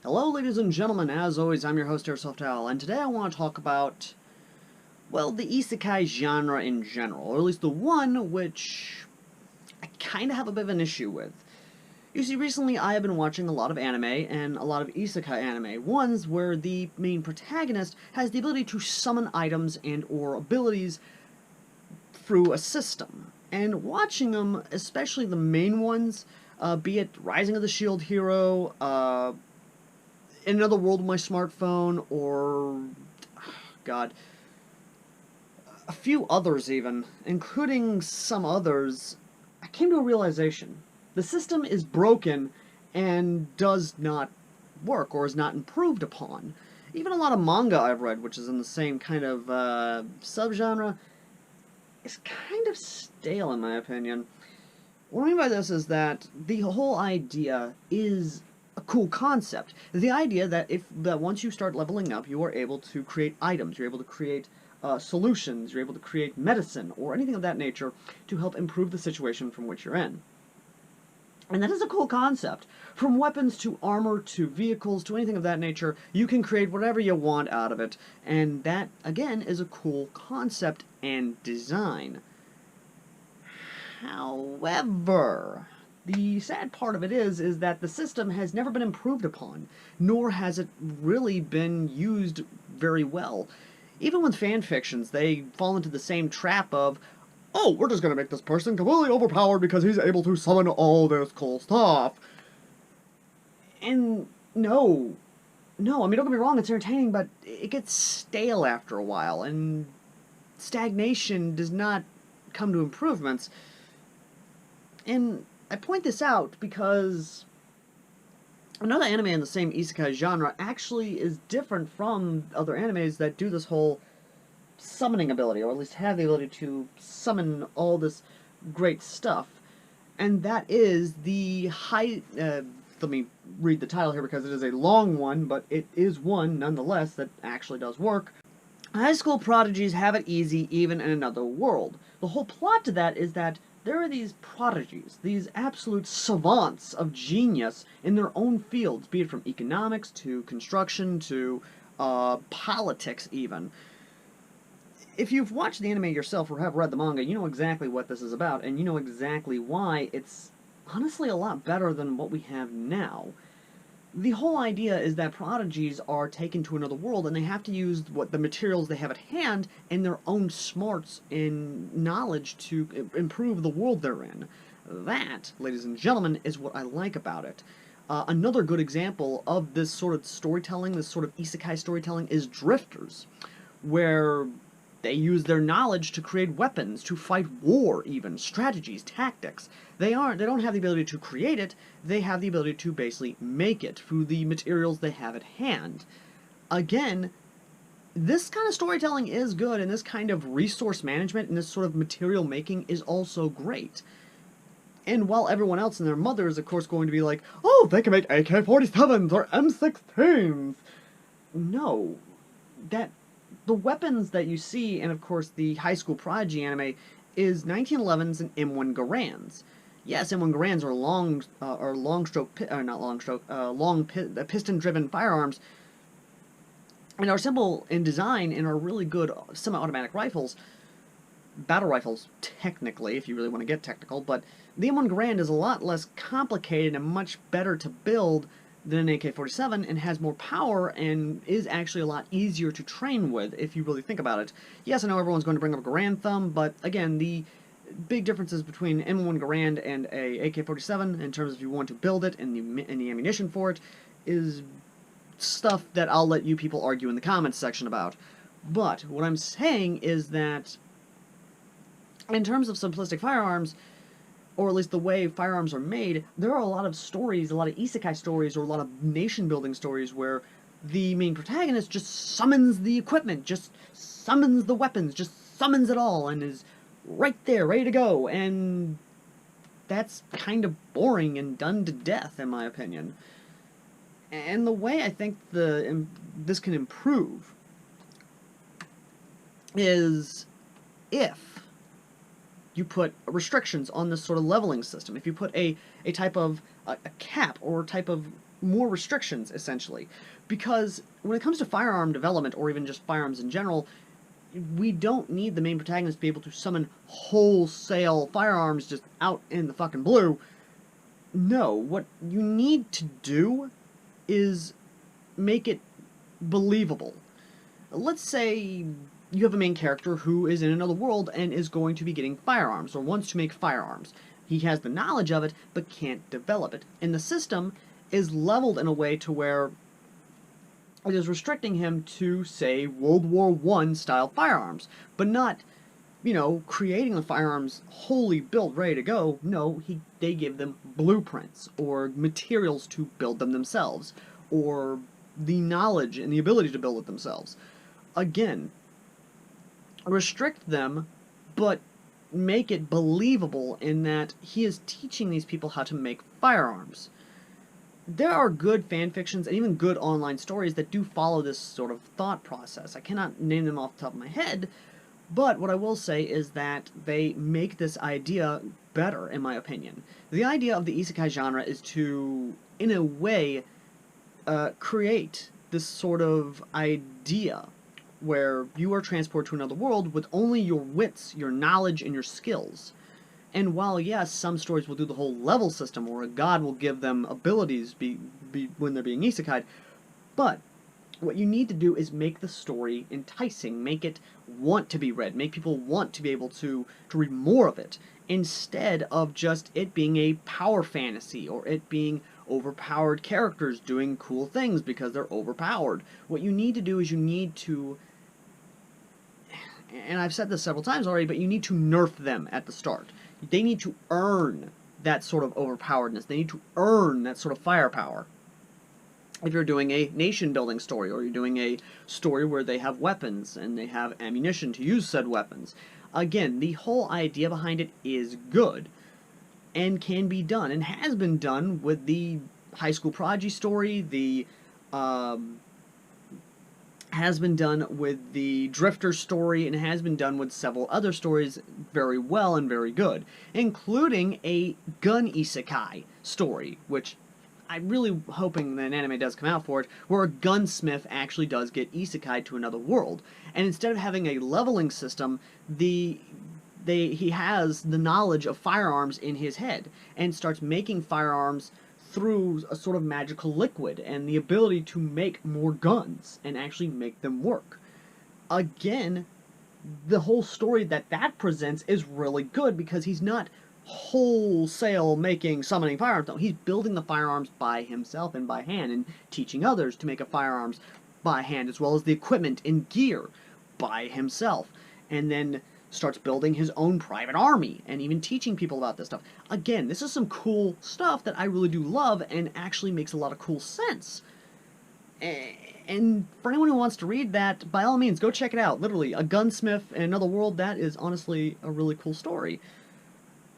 Hello, ladies and gentlemen. As always, I'm your host, AirsoftAL, and today I want to talk about, well, the Isekai genre in general, or at least the one which I kind of have a bit of an issue with. You see, recently I have been watching a lot of anime, and a lot of Isekai anime, ones where the main protagonist has the ability to summon items and or abilities through a system. And watching them, especially the main ones, be it Rising of the Shield Hero, in another world with my smartphone, or God, a few others even, including some others, I came to a realization. The system is broken and does not work or is not improved upon. Even a lot of manga I've read, which is in the same kind of subgenre, is kind of stale in my opinion. What I mean by this is that the whole idea is a cool concept. The idea that once you start leveling up, you are able to create items, you're able to create solutions, you're able to create medicine, or anything of that nature to help improve the situation from which you're in. And that is a cool concept. From weapons to armor to vehicles to anything of that nature, you can create whatever you want out of it. And that, again, is a cool concept and design. However, the sad part of it is that the system has never been improved upon, nor has it really been used very well. Even with fan fictions, they fall into the same trap of, oh, we're just going to make this person completely overpowered because he's able to summon all this cool stuff. And no, I mean, don't get me wrong, it's entertaining, but it gets stale after a while, and stagnation does not come to improvements. And I point this out because another anime in the same isekai genre actually is different from other animes that do this whole summoning ability, or at least have the ability to summon all this great stuff. And that is the high... let me read the title here because it is a long one, but it is one, nonetheless, that actually does work. High school prodigies have it easy even in another world. The whole plot to that is that there are these prodigies, these absolute savants of genius in their own fields, be it from economics to construction to politics even. If you've watched the anime yourself or have read the manga, you know exactly what this is about, and you know exactly why it's honestly a lot better than what we have now. The whole idea is that prodigies are taken to another world and they have to use what the materials they have at hand and their own smarts and knowledge to improve the world they're in. That, ladies and gentlemen, is what I like about it. Another good example of this sort of storytelling, this sort of isekai storytelling, is Drifters, where they use their knowledge to create weapons, to fight war even, strategies, tactics. They don't have the ability to create it, they have the ability to basically make it through the materials they have at hand. Again, this kind of storytelling is good, and this kind of resource management and this sort of material making is also great. And while everyone else and their mother is of course going to be like, oh, they can make AK-47s or M16s. No, that the weapons that you see in, of course, the High School Prodigy anime is 1911s and M1 Garands. Yes, M1 Garands are long piston-driven firearms, and are simple in design and are really good semi-automatic rifles. Battle rifles, technically, if you really want to get technical, but the M1 Garand is a lot less complicated and much better to build than an AK-47 and has more power and is actually a lot easier to train with if you really think about it. Yes, I know everyone's going to bring up Garand Thumb, but again, the big differences between M1 Garand and a AK-47 in terms of if you want to build it and the ammunition for it is stuff that I'll let you people argue in the comments section about. But what I'm saying is that in terms of simplistic firearms, or at least the way firearms are made, there are a lot of stories, a lot of isekai stories, or a lot of nation-building stories where the main protagonist just summons the equipment, just summons the weapons, just summons it all, and is right there, ready to go, and that's kind of boring and done to death, in my opinion. And the way I think this can improve is if you put restrictions on this sort of leveling system. If you put a type of a cap or a type of more restrictions, essentially. Because when it comes to firearm development, or even just firearms in general, we don't need the main protagonist to be able to summon wholesale firearms just out in the fucking blue. No, what you need to do is make it believable. Let's say you have a main character who is in another world and is going to be getting firearms, or wants to make firearms. He has the knowledge of it, but can't develop it. And the system is leveled in a way to where it is restricting him to, say, World War I style firearms, but not, creating the firearms wholly built, ready to go. No, they give them blueprints, or materials to build them themselves, or the knowledge and the ability to build it themselves. Again, restrict them, but make it believable in that he is teaching these people how to make firearms. There are good fan fictions and even good online stories that do follow this sort of thought process. I cannot name them off the top of my head, but what I will say is that they make this idea better, in my opinion. The idea of the isekai genre is to, in a way, create this sort of idea where you are transported to another world with only your wits, your knowledge, and your skills. And while, yes, some stories will do the whole level system, or a god will give them abilities when they're being isekai'd, but what you need to do is make the story enticing, make it want to be read, make people want to be able to read more of it, instead of just it being a power fantasy, or it being overpowered characters doing cool things because they're overpowered. What you need to do is you need to, and I've said this several times already, but you need to nerf them at the start. They need to earn that sort of overpoweredness. They need to earn that sort of firepower. If you're doing a nation-building story, or you're doing a story where they have weapons and they have ammunition to use said weapons, again, the whole idea behind it is good and can be done, and has been done with the high school prodigy story, has been done with the Drifter story, and has been done with several other stories very well and very good, including a gun isekai story, which I'm really hoping that an anime does come out for it, where a gunsmith actually does get isekai to another world. And instead of having a leveling system, he has the knowledge of firearms in his head, and starts making firearms through a sort of magical liquid, and the ability to make more guns, and actually make them work. Again, the whole story that presents is really good, because he's not wholesale summoning firearms. No, he's building the firearms by himself and by hand, and teaching others to make firearms by hand, as well as the equipment and gear by himself. And then starts building his own private army, and even teaching people about this stuff. Again, this is some cool stuff that I really do love, and actually makes a lot of cool sense. And for anyone who wants to read that, by all means, go check it out. Literally, a gunsmith in another world, that is honestly a really cool story.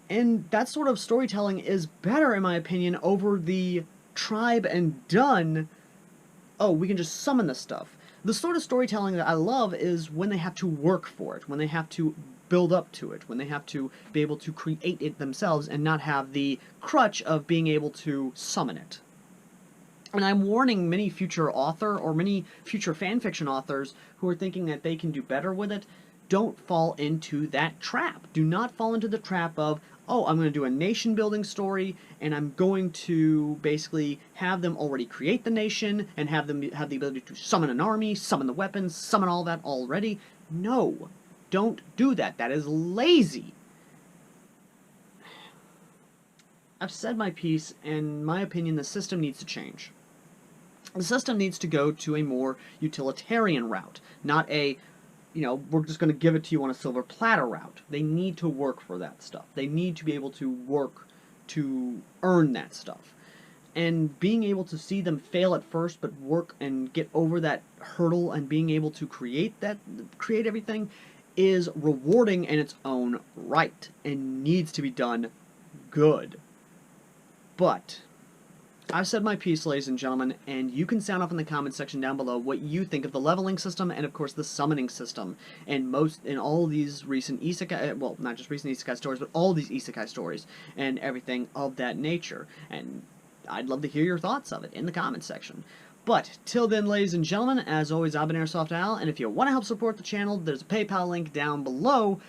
And that sort of storytelling is better, in my opinion, over the tribe and done, oh, we can just summon this stuff. The sort of storytelling that I love is when they have to work for it, when they have to build up to it, when they have to be able to create it themselves and not have the crutch of being able to summon it. And I'm warning many future author or many future fanfiction authors who are thinking that they can do better with it, don't fall into that trap. Do not fall into the trap of, oh, I'm going to do a nation-building story, and I'm going to basically have them already create the nation, and have them have the ability to summon an army, summon the weapons, summon all that already. No, don't do that. That is lazy. I've said my piece, and in my opinion, the system needs to change. The system needs to go to a more utilitarian route, not a, we're just going to give it to you on a silver platter route. They need to work for that stuff. They need to be able to work to earn that stuff. And being able to see them fail at first, but work and get over that hurdle, and being able to create everything, is rewarding in its own right, and needs to be done good. But I've said my piece, ladies and gentlemen, and you can sound off in the comments section down below what you think of the leveling system, and of course the summoning system, and in all these recent isekai, well, not just recent isekai stories, but all these isekai stories and everything of that nature. And I'd love to hear your thoughts of it in the comments section. But, till then, ladies and gentlemen, as always, I've been AirsoftAL, and if you want to help support the channel, there's a PayPal link down below.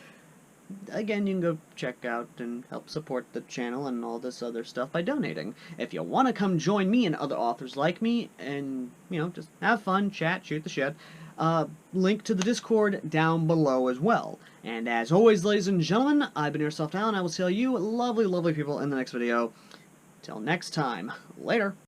Again, you can go check out and help support the channel and all this other stuff by donating. If you want to come join me and other authors like me and, just have fun, chat, shoot the shit, link to the Discord down below as well. And as always, ladies and gentlemen, I've been AirsoftAL, and I will see you lovely, lovely people in the next video. Till next time, later.